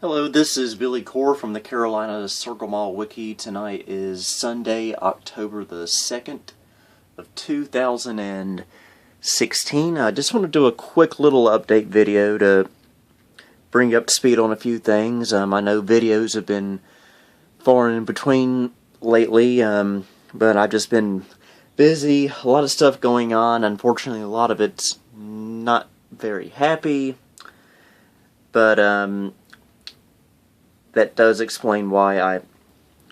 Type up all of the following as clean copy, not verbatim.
Hello, this is Billy Core from the Carolina Circle Mall Wiki. Tonight is Sunday, October the 2nd of 2016. I just want to do a quick little update video to bring you up to speed on a few things. I know videos have been far in between lately, but I've just been busy, a lot of stuff going on. Unfortunately, a lot of it's not very happy, but that does explain why I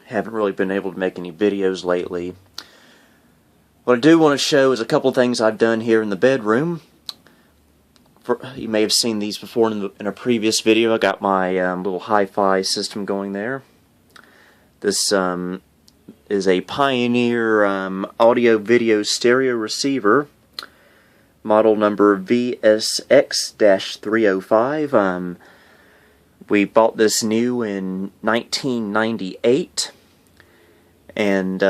haven't really been able to make any videos lately. What I do want to show is a couple things I've done here in the bedroom. You may have seen these before in a previous video. I got my little hi-fi system going there. This is a Pioneer audio video stereo receiver, model number VSX-305. We bought this new in 1998, and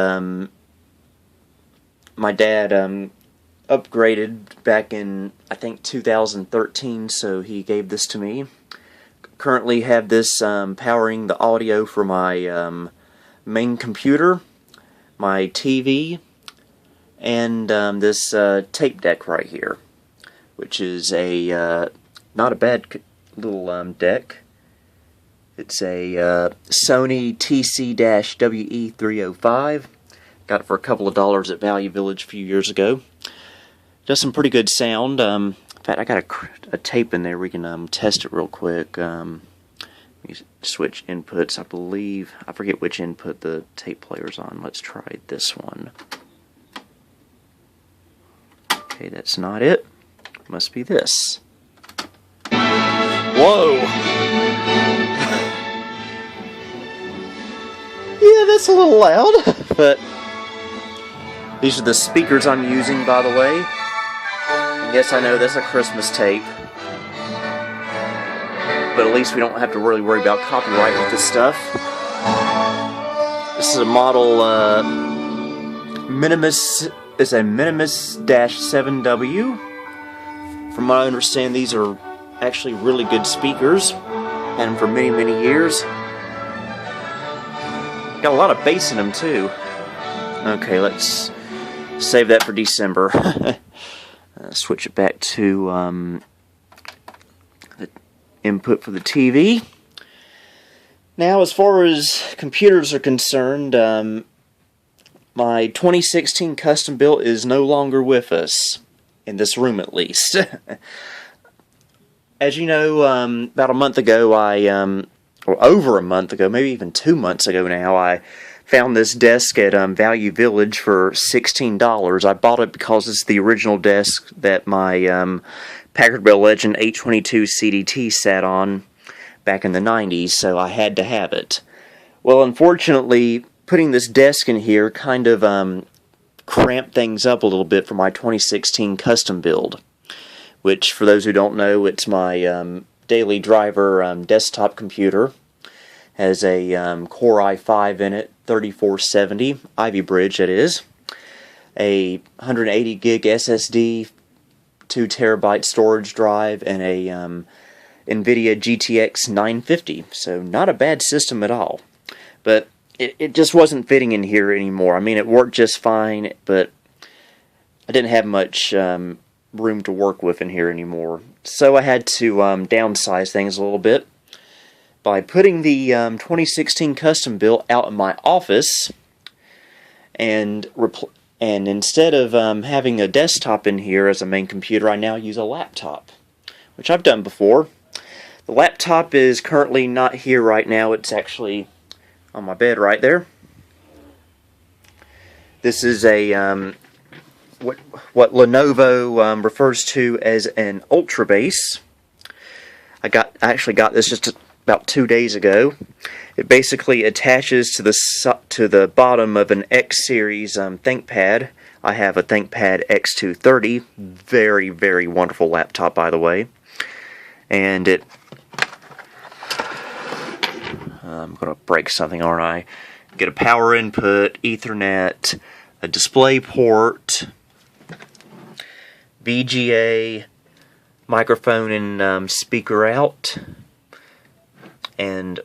my dad upgraded back in, I think, 2013, so he gave this to me. Currently have this powering the audio for my main computer, my TV, and this tape deck right here, which is a not a bad little deck. It's a Sony TC-WE305. Got it for a couple of dollars at Value Village a few years ago. Does some pretty good sound. In fact, I got a tape in there. We can test it real quick. Switch inputs. I believe, I forget which input the tape player's on. Let's try this one. Okay, that's not it. Must be this. Whoa! Yeah, that's a little loud, but these are the speakers I'm using, by the way. And yes, I know that's a Christmas tape, but at least we don't have to really worry about copyright with this stuff. This is a model Minimus. It's a Minimus-7W. From what I understand, these are actually really good speakers, and for many, many years. Got a lot of bass in them too. Okay, let's save that for December. Switch it back to the input for the TV. Now, as far as computers are concerned, my 2016 custom built is no longer with us, in this room at least. As you know, about a month ago, or over a month ago, maybe even 2 months ago now, I found this desk at Value Village for $16. I bought it because it's the original desk that my Packard Bell Legend 822 CDT sat on back in the 90s, so I had to have it. Well, unfortunately, putting this desk in here kind of cramped things up a little bit for my 2016 custom build, which, for those who don't know, it's my daily driver desktop computer. Has a Core i5 in it, 3470, Ivy Bridge that is. A 180 gig SSD, 2 terabyte storage drive, and a NVIDIA GTX 950. So not a bad system at all. But it just wasn't fitting in here anymore. I mean, it worked just fine, but I didn't have much room to work with in here anymore. So I had to downsize things a little bit by putting the 2016 custom built out in my office, and instead of having a desktop in here as a main computer, I now use a laptop, which I've done before. The laptop is currently not here right now. It's actually on my bed right there. This is a what Lenovo refers to as an Ultra Base. I actually got this just about 2 days ago. It basically attaches to the bottom of an X series ThinkPad. I have a ThinkPad X230, very, very wonderful laptop, by the way. And it, I'm going to break something, aren't I? Get a power input, Ethernet, a display port, VGA, microphone and speaker out, and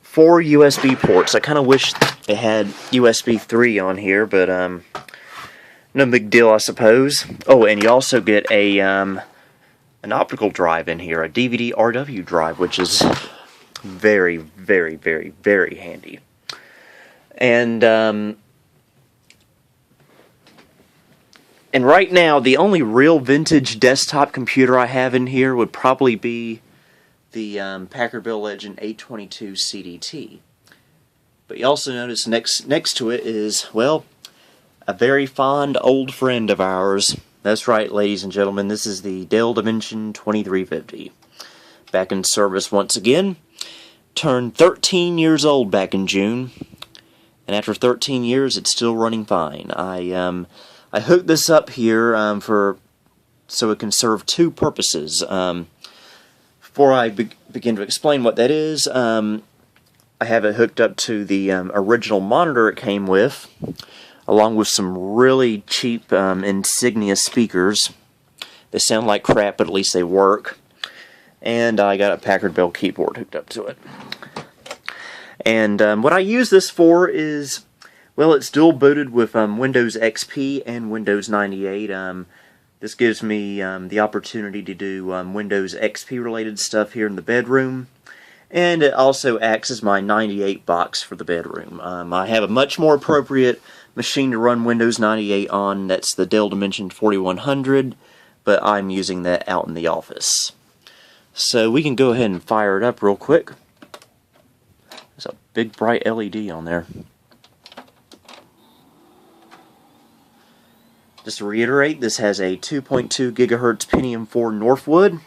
4 USB ports. I kind of wish it had USB 3 on here, but no big deal, I suppose. Oh, and you also get a an optical drive in here, a DVD RW drive, which is very, very, very, very handy. And right now, the only real vintage desktop computer I have in here would probably be the Packard Bell Legend 822 CDT. But you also notice next to it is, well, a very fond old friend of ours. That's right, ladies and gentlemen, this is the Dell Dimension 2350. Back in service once again. Turned 13 years old back in June. And after 13 years, it's still running fine. I hooked this up here so it can serve two purposes. Before I begin to explain what that is, I have it hooked up to the original monitor it came with, along with some really cheap Insignia speakers. They sound like crap, but at least they work. And I got a Packard Bell keyboard hooked up to it. And what I use this for is, well, it's dual booted with Windows XP and Windows 98. This gives me the opportunity to do Windows XP related stuff here in the bedroom. And it also acts as my 98 box for the bedroom. I have a much more appropriate machine to run Windows 98 on. That's the Dell Dimension 4100, but I'm using that out in the office. So we can go ahead and fire it up real quick. There's a big bright LED on there. Just to reiterate, this has a 2.2 gigahertz Pentium 4 Northwood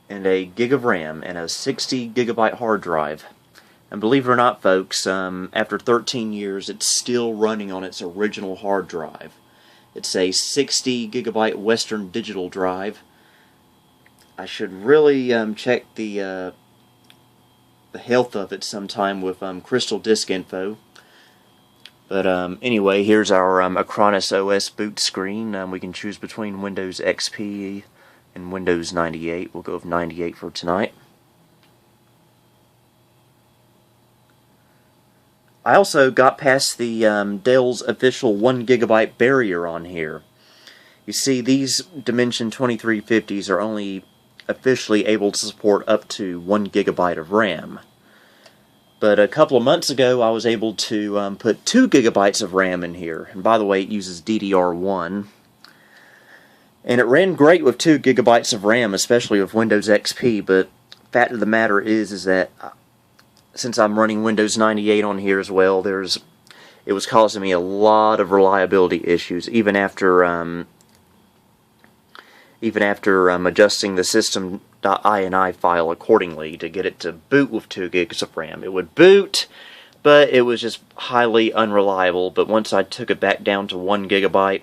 and a gig of RAM and a 60 gigabyte hard drive. And believe it or not, folks, after 13 years, it's still running on its original hard drive. It's a 60 gigabyte Western Digital drive. I should really check the health of it sometime with Crystal Disk Info. But anyway, here's our Acronis OS boot screen. We can choose between Windows XP and Windows 98. We'll go with 98 for tonight. I also got past the Dell's official 1 gigabyte barrier on here. You see, these Dimension 2350s are only officially able to support up to 1 gigabyte of RAM. But a couple of months ago, I was able to put 2 gigabytes of RAM in here. And by the way, it uses DDR1. And it ran great with 2 gigabytes of RAM, especially with Windows XP. But fact of the matter is that since I'm running Windows 98 on here as well, it was causing me a lot of reliability issues, even after adjusting the system.ini file accordingly to get it to boot with 2 gigs of RAM. It would boot, but it was just highly unreliable. But once I took it back down to 1 gigabyte,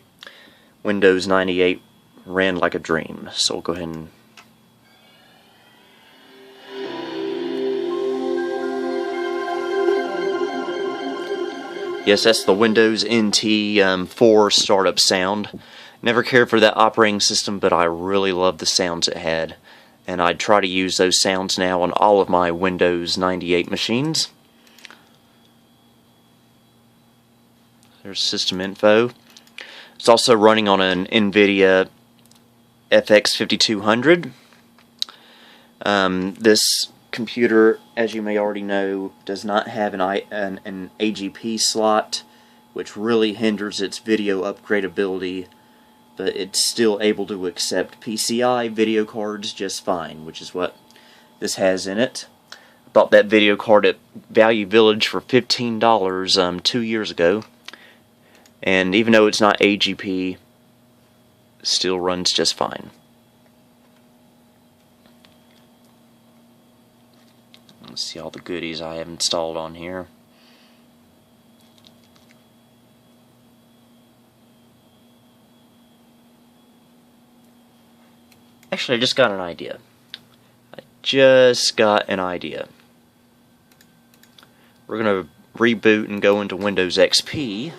Windows 98 ran like a dream. So we'll go ahead and... Yes, that's the Windows NT 4 startup sound. Never cared for that operating system, but I really loved the sounds it had. And I try to use those sounds now on all of my Windows 98 machines. There's system info. It's also running on an NVIDIA FX 5200. This computer, as you may already know, does not have an AGP slot, which really hinders its video upgradability, but it's still able to accept PCI video cards just fine, which is what this has in it. I bought that video card at Value Village for $15 2 years ago, and even though it's not AGP, it still runs just fine. Let's see all the goodies I have installed on here. Actually, I just got an idea. We're going to reboot and go into Windows XP.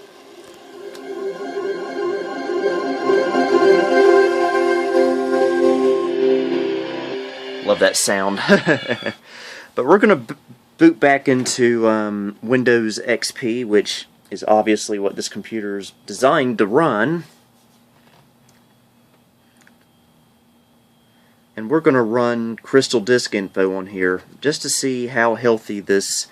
Love that sound. But we're going to boot back into Windows XP, which is obviously what this computer is designed to run. And we're going to run Crystal Disk Info on here just to see how healthy this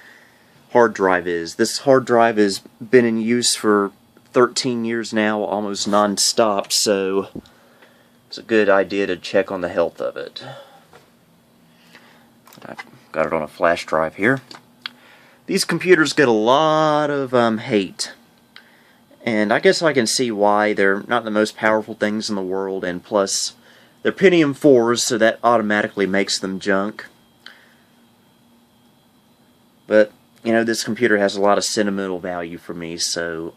hard drive is. This hard drive has been in use for 13 years now, almost non-stop, so it's a good idea to check on the health of it. I've got it on a flash drive here. These computers get a lot of hate, and I guess I can see why. They're not the most powerful things in the world, and plus they're Pentium 4s, so that automatically makes them junk. But, you know, this computer has a lot of sentimental value for me, so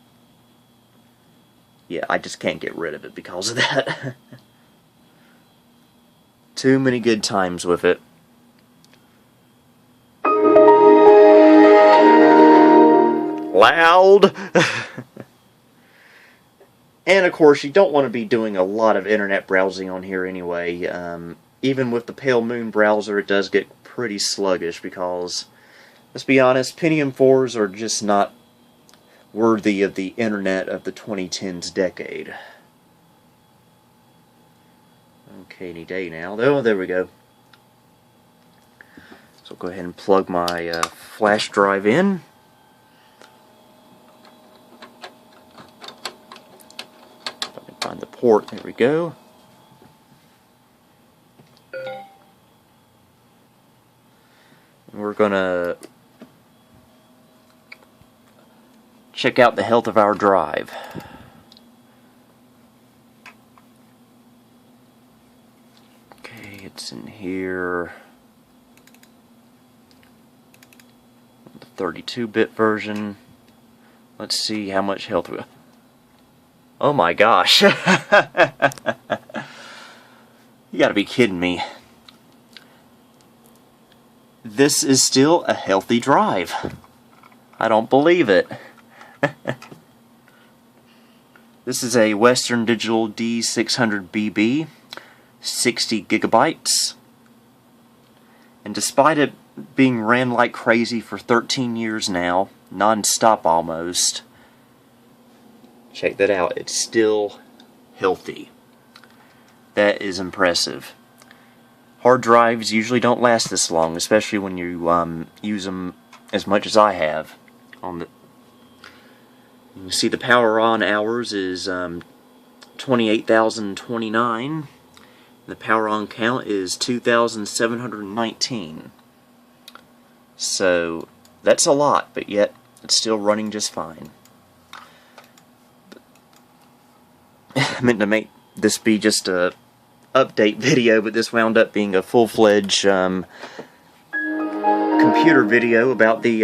yeah, I just can't get rid of it because of that. Too many good times with it. Loud! And of course, you don't want to be doing a lot of internet browsing on here anyway. Even with the Pale Moon browser, it does get pretty sluggish because, let's be honest, Pentium 4s are just not worthy of the internet of the 2010s decade. Okay, any day now. Oh, there we go. So I'll go ahead and plug my flash drive in. Find the port, there we go. And we're gonna check out the health of our drive. Okay, it's in here. The 32-bit version. Let's see how much health we. Oh my gosh. You gotta be kidding me. This is still a healthy drive. I don't believe it. This is a Western Digital D600BB, 60 gigabytes. And despite it being ran like crazy for 13 years now, non-stop almost, check that out, it's still healthy. That is impressive. Hard drives usually don't last this long, especially when you use them as much as I have. You can see the power on hours is 28,029. The power on count is 2,719. So that's a lot, but yet it's still running just fine. I meant to make this be just a update video, but this wound up being a full-fledged computer video about the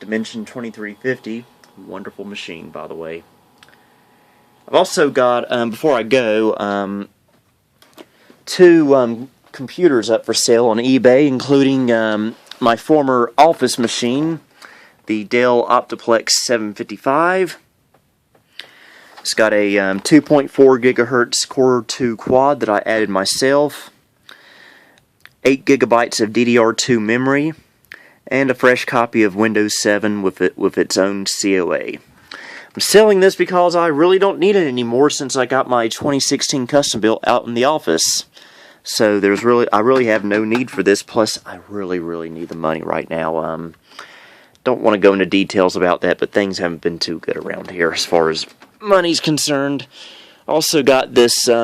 Dimension 2350. Wonderful machine, by the way. I've also got, before I go, two computers up for sale on eBay, including my former office machine, the Dell OptiPlex 755. It's got a 2.4 gigahertz Core 2 quad that I added myself, 8 gigabytes of DDR2 memory, and a fresh copy of Windows 7 with its own COA. I'm selling this because I really don't need it anymore since I got my 2016 custom built out in the office. So I really have no need for this. Plus, I really need the money right now. Don't want to go into details about that, but things haven't been too good around here as far as money's concerned. Also got this this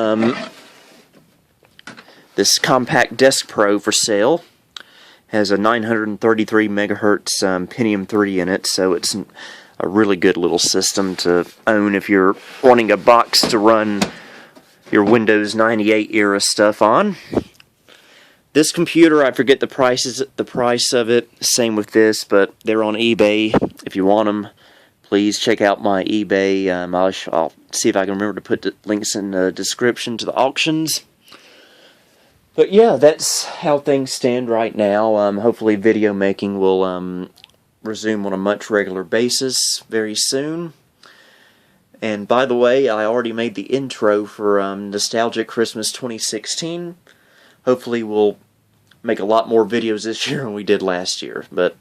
Compaq DeskPro for sale. Has a 933 megahertz Pentium 3 in it, so it's a really good little system to own if you're wanting a box to run your Windows 98 era stuff on. This computer, I forget the price of it. Same with this, but they're on eBay. If you want them, please check out my eBay. I'll see if I can remember to put the links in the description to the auctions. But yeah, that's how things stand right now. Hopefully video making will resume on a much regular basis very soon. And by the way, I already made the intro for Nostalgic Christmas 2016. Hopefully we'll make a lot more videos this year than we did last year. But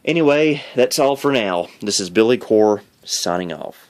anyway, that's all for now. This is Billy Core signing off.